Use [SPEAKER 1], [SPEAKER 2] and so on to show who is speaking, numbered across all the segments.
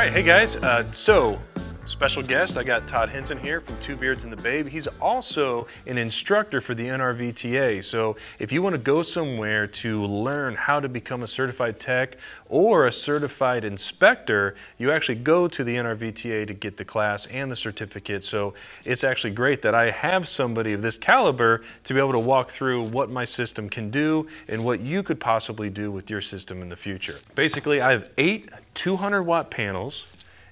[SPEAKER 1] right, hey guys. Special guest, I got Todd Henson here from Two Beards and the Babe. He's also an instructor for the NRVTA. So if you want to go somewhere to learn how to become a certified tech or a certified inspector, you actually go to the NRVTA to get the class and the certificate. So it's actually great that I have somebody of this caliber to be able to walk through what my system can do and what you could possibly do with your system in the future. Basically, I have 8 200-watt panels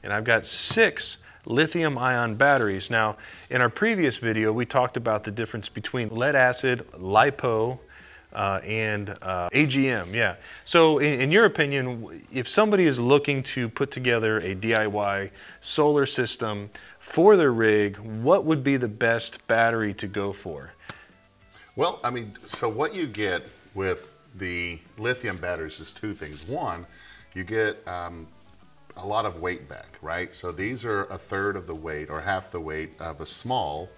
[SPEAKER 1] and I've got 6 lithium-ion batteries. Now, in our previous video, we talked about the difference between lead acid, LiPo, and AGM. Yeah. So, in your opinion, if somebody is looking to put together a DIY solar system for their rig, what would be the best battery to go for?
[SPEAKER 2] Well, I mean, so what you get with the lithium batteries is 2 things. One, you get a lot of weight back, right? So these are 1/3 of the weight or half the weight of a small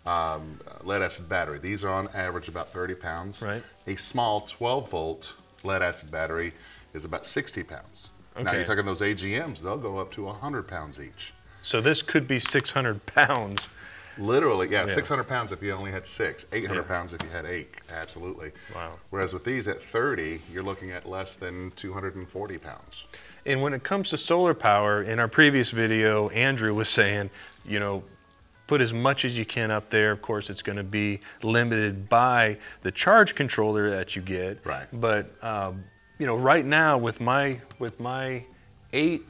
[SPEAKER 2] lead acid battery. These are on average about 30 pounds.
[SPEAKER 1] Right.
[SPEAKER 2] A small 12-volt lead acid battery is about 60 pounds.
[SPEAKER 1] Okay.
[SPEAKER 2] Now you're talking those AGMs, they'll go up to 100 pounds each.
[SPEAKER 1] So this could be 600 pounds.
[SPEAKER 2] Literally, yeah, 600 pounds if you only had 6, 800
[SPEAKER 1] Yeah.
[SPEAKER 2] pounds if you had 8, absolutely.
[SPEAKER 1] Wow.
[SPEAKER 2] Whereas with these at 30, you're looking at less than 240 pounds.
[SPEAKER 1] And when it comes to solar power, in our previous video, Andrew was saying, you know, put as much as you can up there. Of course, it's going to be limited by the charge controller that you get.
[SPEAKER 2] Right.
[SPEAKER 1] But, you know, right now with my 8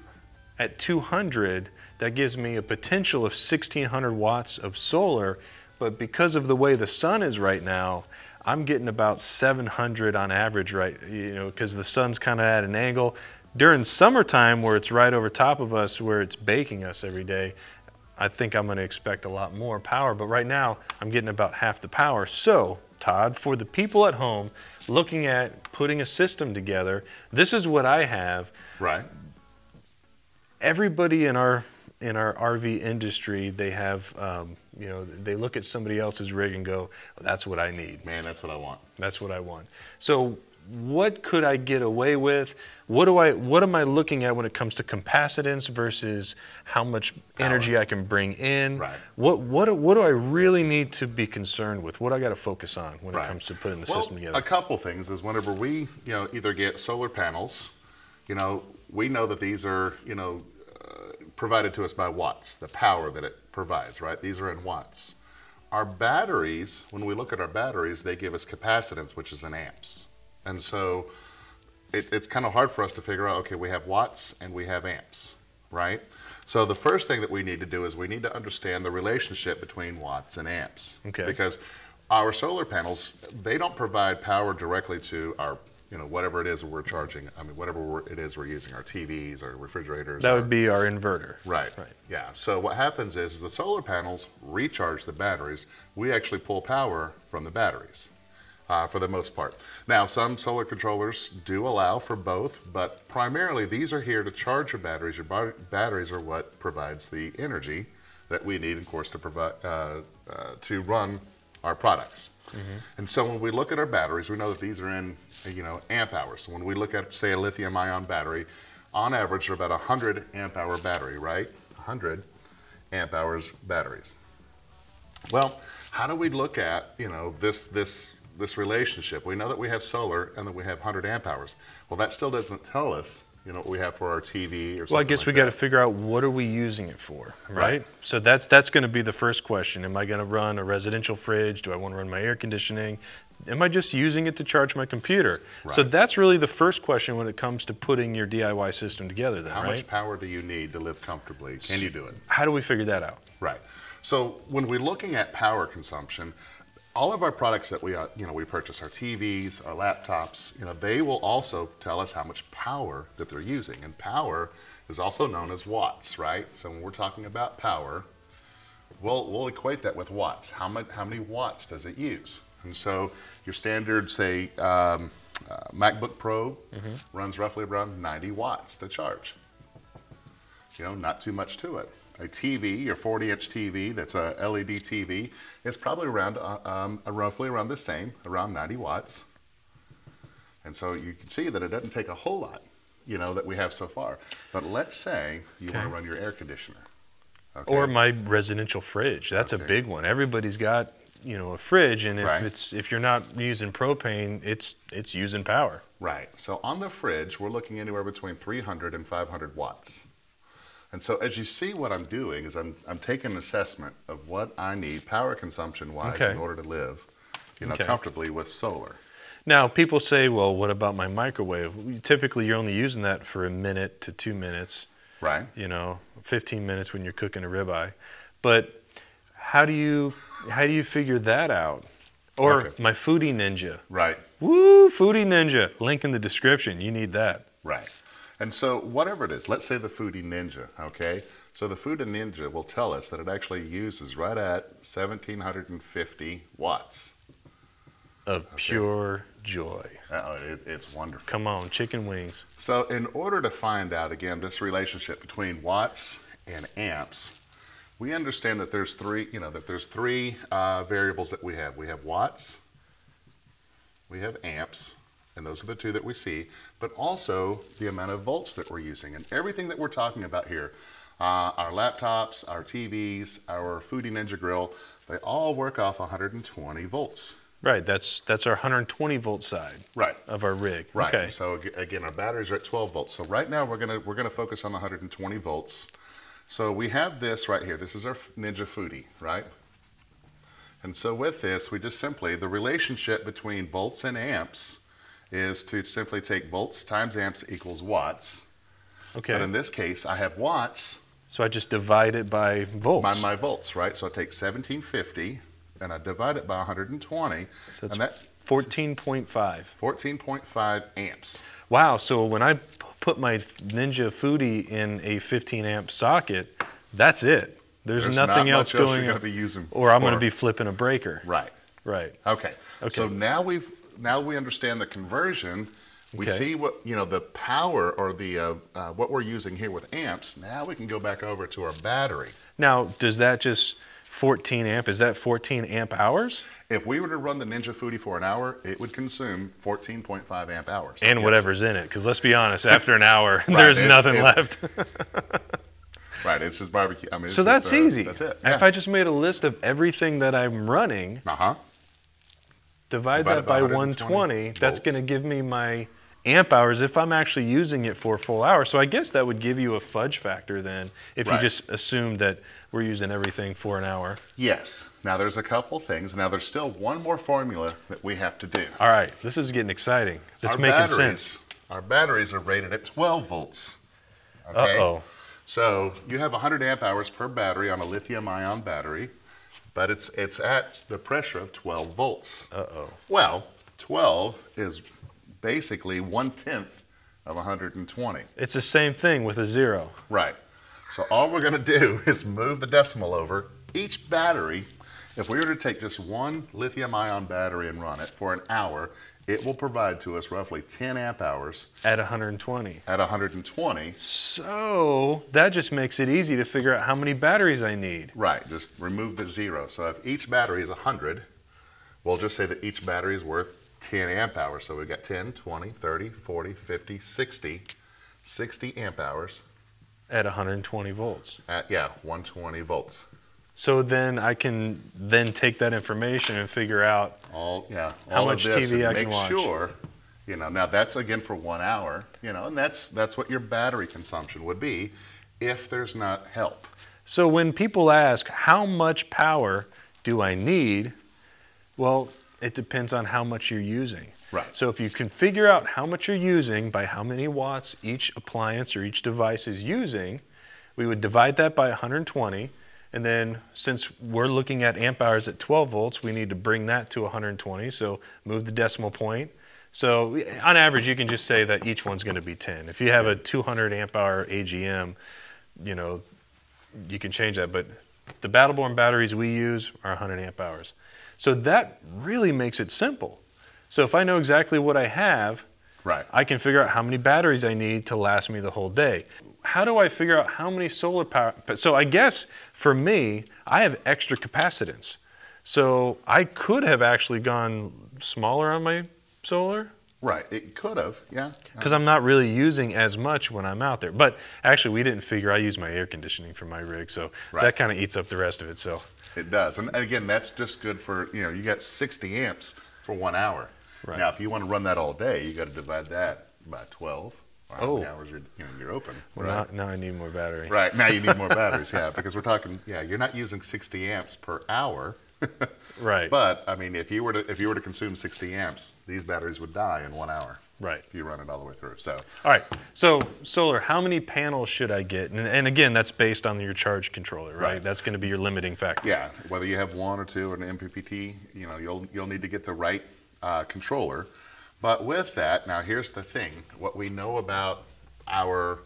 [SPEAKER 1] at 200, that gives me a potential of 1,600 watts of solar. But because of the way the sun is right now, I'm getting about 700 on average, right? You know, because the sun's kind of at an angle. During summertime, where it's right over top of us, where it's baking us every day, I think I'm going to expect a lot more power. But right now, I'm getting about half the power. So, Todd, for the people at home looking at putting a system together, this is what I have.
[SPEAKER 2] Right.
[SPEAKER 1] Everybody in our RV industry, they have, you know, they look at somebody else's rig and go, well, that's what I need.
[SPEAKER 2] Man, that's what I want.
[SPEAKER 1] That's what I want. So what could I get away with? What am I looking at when it comes to capacitance versus how much energy I can bring in?
[SPEAKER 2] Right.
[SPEAKER 1] What do I really need to be concerned with? What do I got to focus on when it comes to putting the system together?
[SPEAKER 2] A couple things is whenever we, either get solar panels, we know that these are, provided to us by watts, the power that it provides, right? These are in watts. Our batteries, when we look at our batteries, they give us capacitance, which is in amps. And so it's kind of hard for us to figure out, okay, we have watts and we have amps, right? So the first thing that we need to do is we need to understand the relationship between watts and amps.
[SPEAKER 1] Okay.
[SPEAKER 2] Because our solar panels, they don't provide power directly to our, whatever it is we're charging. I mean, whatever it is we're using, our TVs, our refrigerators.
[SPEAKER 1] That would be our inverter.
[SPEAKER 2] Right. Yeah. So what happens is the solar panels recharge the batteries. We actually pull power from the batteries. For the most part. Now, some solar controllers do allow for both, but primarily these are here to charge your batteries. Your batteries are what provides the energy that we need, of course, to provide to run our products. Mm-hmm. And so when we look at our batteries, we know that these are in amp hours. So when we look at, say, a lithium-ion battery, on average, they're about 100 amp hour battery, right? 100 amp hours batteries. Well, how do we look at this relationship? We know that we have solar and that we have 100 amp hours. Well, that still doesn't tell us, what we have for our TV or something.
[SPEAKER 1] Well, I guess
[SPEAKER 2] like
[SPEAKER 1] we got to figure out, what are we using it for, right? So that's going to be the first question. Am I going to run a residential fridge? Do I want to run my air conditioning? Am I just using it to charge my computer? Right. So that's really the first question when it comes to putting your DIY system together then,
[SPEAKER 2] How much power do you need to live comfortably? Can you do it? How
[SPEAKER 1] do we figure that out?
[SPEAKER 2] Right. So when we're looking at power consumption, all of our products that we purchase, our TVs, our laptops, they will also tell us how much power that they're using. And power is also known as watts, right? So when we're talking about power, we'll equate that with watts. How many watts does it use? And so your standard, say, MacBook Pro runs roughly around 90 watts to charge. Not too much to it. A TV, your 40-inch TV, that's a LED TV, is probably around roughly around the same, around 90 watts. And so you can see that it doesn't take a whole lot you know, that we have so far. But let's say you want to run your air conditioner. Okay.
[SPEAKER 1] Or my residential fridge. That's a big one. Everybody's got, you know, a fridge, and if you're not using propane, it's using power.
[SPEAKER 2] Right. So on the fridge, we're looking anywhere between 300 and 500 watts. And so as you see, what I'm doing is I'm taking an assessment of what I need power consumption wise in order to live, you know, comfortably with solar.
[SPEAKER 1] Now, people say, well, what about my microwave? Typically, you're only using that for 1 minute to 2 minutes.
[SPEAKER 2] Right.
[SPEAKER 1] You know, 15 minutes when you're cooking a ribeye. But how do you figure that out? Or my Foodie Ninja.
[SPEAKER 2] Right.
[SPEAKER 1] Woo, Foodie Ninja. Link in the description. You need that.
[SPEAKER 2] Right. And so whatever it is, let's say the Foodie Ninja, okay? So the Foodie Ninja will tell us that it actually uses right at 1,750 watts.
[SPEAKER 1] Of pure joy.
[SPEAKER 2] It's wonderful.
[SPEAKER 1] Come on, chicken wings.
[SPEAKER 2] So in order to find out, again, this relationship between watts and amps, we understand that there's three variables that we have. We have watts, we have amps, and those are the two that we see, but also the amount of volts that we're using. And everything that we're talking about here, our laptops, our TVs, our Foodie Ninja grill, they all work off 120 volts.
[SPEAKER 1] Right, that's our 120 volt side of our rig.
[SPEAKER 2] Right.
[SPEAKER 1] Okay.
[SPEAKER 2] So again, our batteries are at 12 volts. So right now we're gonna focus on the 120 volts. So we have this right here. This is our Ninja Foodie, right? And so with this, we just simply, the relationship between volts and amps is to simply take volts times amps equals watts.
[SPEAKER 1] Okay.
[SPEAKER 2] But in this case, I have watts.
[SPEAKER 1] So I just divide it by volts.
[SPEAKER 2] By my volts, right? So I take 1750 and I divide it by 120.
[SPEAKER 1] So that's 14.5.
[SPEAKER 2] 14.5 amps.
[SPEAKER 1] Wow, so when I put my Ninja Foodie in a 15 amp socket, that's it. There's nothing else going on. Or I'm going to be flipping a breaker.
[SPEAKER 2] Right.
[SPEAKER 1] Right.
[SPEAKER 2] Okay. So now we understand the conversion. We see what, you know, the power or the what we're using here with amps. Now we can go back over to our battery.
[SPEAKER 1] Now, does that just 14 amp, is that 14 amp hours?
[SPEAKER 2] If we were to run the Ninja Foodie for an hour, it would consume 14.5 amp hours.
[SPEAKER 1] And whatever's in it, because let's be honest, after an hour, there's nothing left.
[SPEAKER 2] Right, it's just barbecue. I mean,
[SPEAKER 1] so that's easy.
[SPEAKER 2] That's it.
[SPEAKER 1] If I just made a list of everything that I'm running, divide that by 120, that's going to give me my amp hours if I'm actually using it for a full hour. So I guess that would give you a fudge factor then, if you just assume that we're using everything for an hour.
[SPEAKER 2] Yes. Now there's a couple things. Now there's still one more formula that we have to do.
[SPEAKER 1] All right, this is getting exciting. It's making sense.
[SPEAKER 2] Our batteries are rated at 12 volts. Okay?
[SPEAKER 1] Uh-oh.
[SPEAKER 2] So you have 100 amp hours per battery on a lithium ion battery, but it's at the pressure of 12 volts.
[SPEAKER 1] Uh-oh.
[SPEAKER 2] Well, 12 is basically 1/10 of 120.
[SPEAKER 1] It's the same thing with a 0.
[SPEAKER 2] Right. So all we're going to do is move the decimal over. Each battery, if we were to take just one lithium ion battery and run it for an hour, it will provide to us roughly 10 amp hours.
[SPEAKER 1] At 120.
[SPEAKER 2] At 120.
[SPEAKER 1] So that just makes it easy to figure out how many batteries I need.
[SPEAKER 2] Right, just remove the 0. So if each battery is 100, we'll just say that each battery is worth 10 amp hours. So we've got 10, 20, 30, 40, 50, 60 amp hours.
[SPEAKER 1] At 120 volts.
[SPEAKER 2] At, 120 volts.
[SPEAKER 1] So then I can take that information and figure out how much TV I can watch.
[SPEAKER 2] Make sure, you know, now that's again for 1 hour, you know, and that's what your battery consumption would be if there's not help.
[SPEAKER 1] So when people ask, how much power do I need? Well, it depends on how much you're using.
[SPEAKER 2] Right.
[SPEAKER 1] So if you can figure out how much you're using by how many watts each appliance or each device is using, we would divide that by 120. And then since we're looking at amp hours at 12 volts, we need to bring that to 120. So move the decimal point. So on average, you can just say that each one's going to be 10. If you have a 200 amp hour AGM, you know, you can change that. But the Battleborn batteries we use are 100 amp hours. So that really makes it simple. So if I know exactly what I have, I can figure out how many batteries I need to last me the whole day. How do I figure out how many solar power? So I guess for me, I have extra capacitance. So I could have actually gone smaller on my solar.
[SPEAKER 2] Right, it could have, yeah.
[SPEAKER 1] Because I'm not really using as much when I'm out there. But actually, we didn't figure I use my air conditioning for my rig, so that kind of eats up the rest of it. So
[SPEAKER 2] it does, and again, that's just good for, you know, you got 60 amps for 1 hour.
[SPEAKER 1] Right.
[SPEAKER 2] Now, if you want to run that all day, you got to divide that by 12. Or how many hours you're open.
[SPEAKER 1] Well,
[SPEAKER 2] right?
[SPEAKER 1] now I need more batteries.
[SPEAKER 2] Right, now you need more batteries, yeah, because we're talking, you're not using 60 amps per hour.
[SPEAKER 1] Right.
[SPEAKER 2] But I mean, if you were to consume 60 amps, these batteries would die in 1 hour.
[SPEAKER 1] Right.
[SPEAKER 2] If you run it all the way through. So.
[SPEAKER 1] All right. So solar, how many panels should I get? And again, that's based on your charge controller, right? That's going to be your limiting factor.
[SPEAKER 2] Yeah. Whether you have 1 or 2 or an MPPT, you know, you'll need to get the right controller. But with that, now here's the thing: what we know about our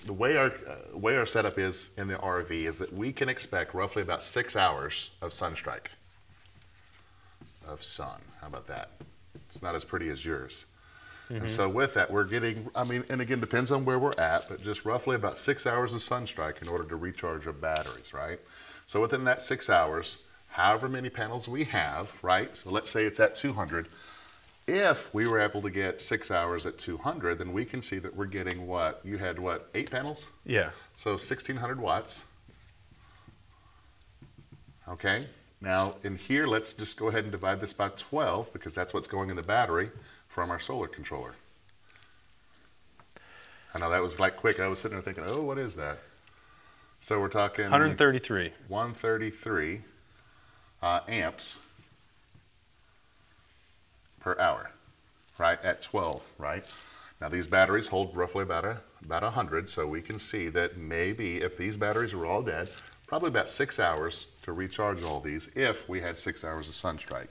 [SPEAKER 2] the way our setup is in the RV is that we can expect roughly about 6 hours of sunstrike. Of sun. How about that? It's not as pretty as yours. And so with that, we're getting, I mean, and again, depends on where we're at, but just roughly about 6 hours of sunstrike in order to recharge our batteries, right? So within that 6 hours, however many panels we have, right? So let's say it's at 200. If we were able to get 6 hours at 200, then we can see that we're getting what? You had what, 8 panels?
[SPEAKER 1] Yeah.
[SPEAKER 2] So 1600 watts. Okay. Now in here, let's just go ahead and divide this by 12 because that's what's going in the battery from our solar controller. I know that was like quick. I was sitting there thinking, oh, what is that? So we're talking
[SPEAKER 1] 133.
[SPEAKER 2] 133 amps per hour, right, at 12, right? Now these batteries hold roughly about 100, so we can see that maybe if these batteries were all dead, probably about 6 hours to recharge all these if we had 6 hours of sunstrike.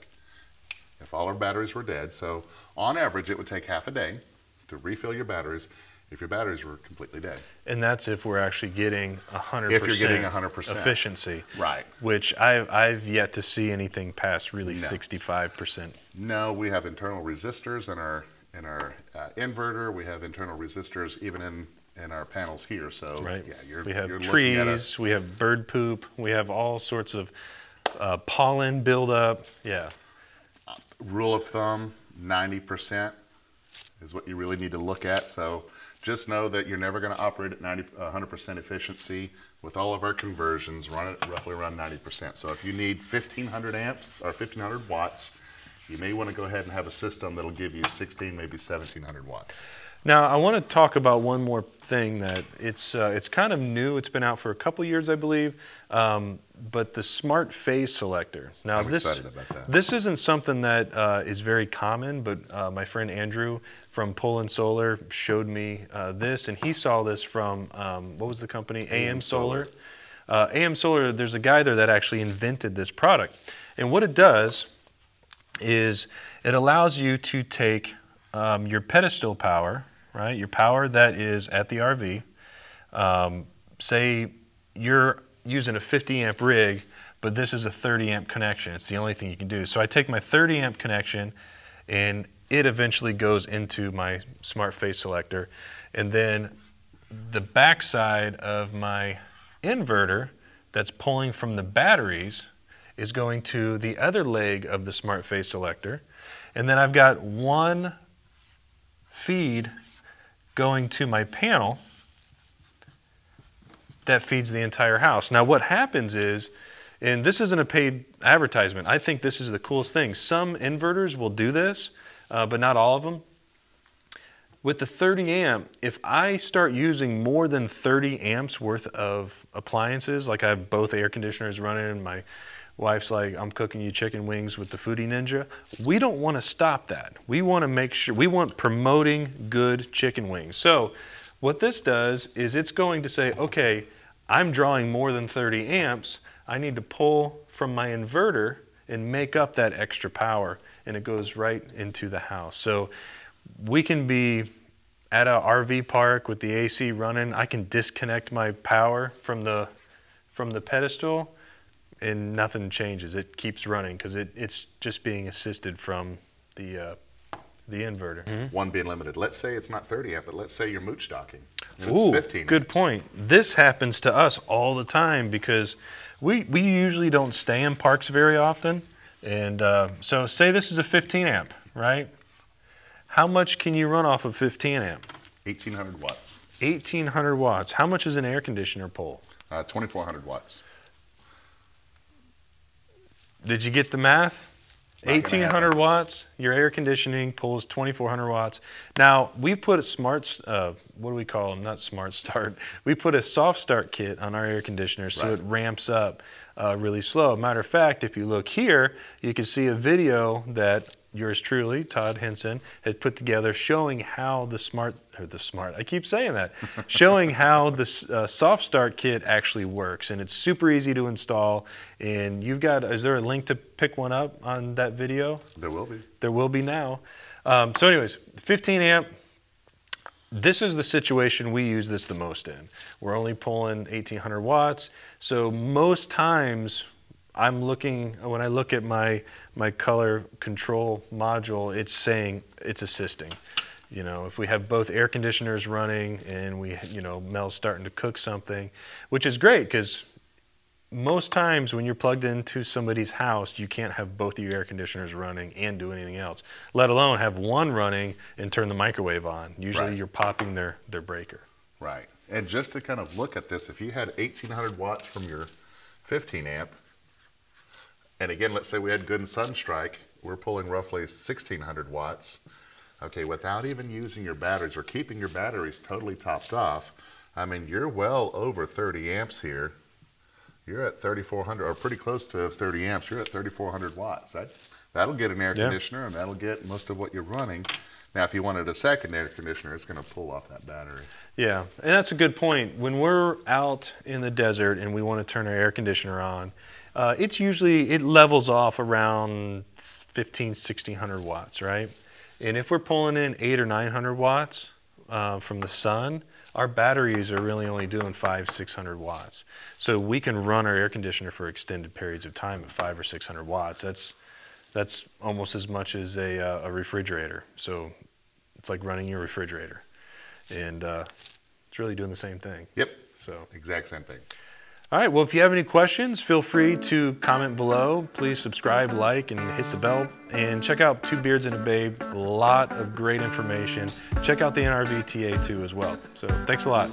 [SPEAKER 2] If all our batteries were dead, so on average it would take half a day to refill your batteries if your batteries were completely dead.
[SPEAKER 1] And that's if we're actually getting 100%.
[SPEAKER 2] If you're getting 100%
[SPEAKER 1] efficiency.
[SPEAKER 2] Right.
[SPEAKER 1] Which I've yet to see anything past really 65%.
[SPEAKER 2] No, we have internal resistors in our inverter. We have internal resistors even in our panels here. So yeah,
[SPEAKER 1] we have trees, we have bird poop, we have all sorts of pollen buildup. Yeah.
[SPEAKER 2] Rule of thumb, 90% is what you really need to look at. So just know that you're never going to operate at 100% efficiency. With all of our conversions, run it roughly around 90%. So if you need 1500 amps or 1500 watts, you may want to go ahead and have a system that'll give you 16, maybe 1700 watts.
[SPEAKER 1] Now, I want to talk about one more thing that it's kind of new. It's been out for a couple years, I believe, but the smart phase selector. Now,
[SPEAKER 2] I'm excited about that.
[SPEAKER 1] This isn't something that is very common, but my friend Andrew from Poland Solar showed me this, and he saw this from, what was the company? AM Solar. AM Solar, there's a guy there that actually invented this product. And what it does is it allows you to take your pedestal power, right? Your power that is at the RV. Say you're using a 50 amp rig, but this is a 30 amp connection. It's the only thing you can do. So I take my 30 amp connection and it eventually goes into my smart phase selector. And then the backside of my inverter that's pulling from the batteries is going to the other leg of the smart phase selector. And then I've got one feed going to my panel that feeds the entire house. Now what happens is, and this isn't a paid advertisement, I think this is the coolest thing. Some inverters will do this, but not all of them. With the 30 amp, if I start using more than 30 amps worth of appliances, like I have both air conditioners running and my wife's like, I'm cooking you chicken wings with the Foodie Ninja. We don't want to stop that. We want to make sure, we want promoting good chicken wings. So what this does is it's going to say, okay, I'm drawing more than 30 amps. I need to pull from my inverter and make up that extra power, and it goes right into the house. So we can be at a RV park with the AC running. I can disconnect my power from the pedestal, and nothing changes. It keeps running because it's just being assisted from the inverter. Mm-hmm.
[SPEAKER 2] One being limited. Let's say it's not 30 amp, but let's say you're mooch docking.
[SPEAKER 1] Ooh,
[SPEAKER 2] 15
[SPEAKER 1] good
[SPEAKER 2] amps.
[SPEAKER 1] point. This happens to us all the time because we usually don't stay in parks very often. And so say this is a 15 amp, right? How much can you run off of 15 amp?
[SPEAKER 2] 1,800 watts.
[SPEAKER 1] 1,800 watts. How much is an air conditioner pull?
[SPEAKER 2] 2,400 watts.
[SPEAKER 1] Did you get the math?
[SPEAKER 2] Not
[SPEAKER 1] 1,800 watts, your air conditioning pulls 2,400 watts. Now, we put a smart, what do we call them? Not smart start. We put a soft start kit on our air conditioner so it ramps up really slow. Matter of fact, if you look here, you can see a video that yours truly, Todd Henson, has put together showing how I keep saying that, showing how the soft start kit actually works. And it's super easy to install. And you've got, is there a link to pick one up on that video?
[SPEAKER 2] There will be.
[SPEAKER 1] There will be now. So anyways, 15 amp. This is the situation we use this the most in. We're only pulling 1,800 watts. So most times I'm looking, when I look at my color control module, it's saying it's assisting. You know, if we have both air conditioners running and we, you know, Mel's starting to cook something, which is great because most times when you're plugged into somebody's house, you can't have both of your air conditioners running and do anything else, let alone have one running and turn the microwave on. Usually you're popping their breaker. Right.
[SPEAKER 2] And just to kind of look at this, if you had 1,800 watts from your 15 amp, and again, let's say we had good sun strike, we're pulling roughly 1,600 watts. Okay, without even using your batteries or keeping your batteries totally topped off, I mean, you're well over 30 amps here. You're at 3,400, or pretty close to 30 amps. You're at 3,400 watts. That'll get an air conditioner, and that'll get most of what you're running. Now, if you wanted a second air conditioner, it's going to pull off that battery.
[SPEAKER 1] Yeah, and that's a good point. When we're out in the desert and we want to turn our air conditioner on, it's usually, it levels off around 1,600 watts, right? And if we're pulling in 800 or 900 watts from the sun, our batteries are really only doing 500-600 watts. So we can run our air conditioner for extended periods of time at 500 or 600 watts. That's almost as much as a refrigerator. So it's like running your refrigerator. And it's really doing the same thing.
[SPEAKER 2] Yep,
[SPEAKER 1] so
[SPEAKER 2] exact same thing.
[SPEAKER 1] All right, well, if you have any questions, feel free to comment below. Please subscribe, like, and hit the bell. And check out Two Beards and a Babe. A lot of great information. Check out the NRVTA too as well. So thanks a lot.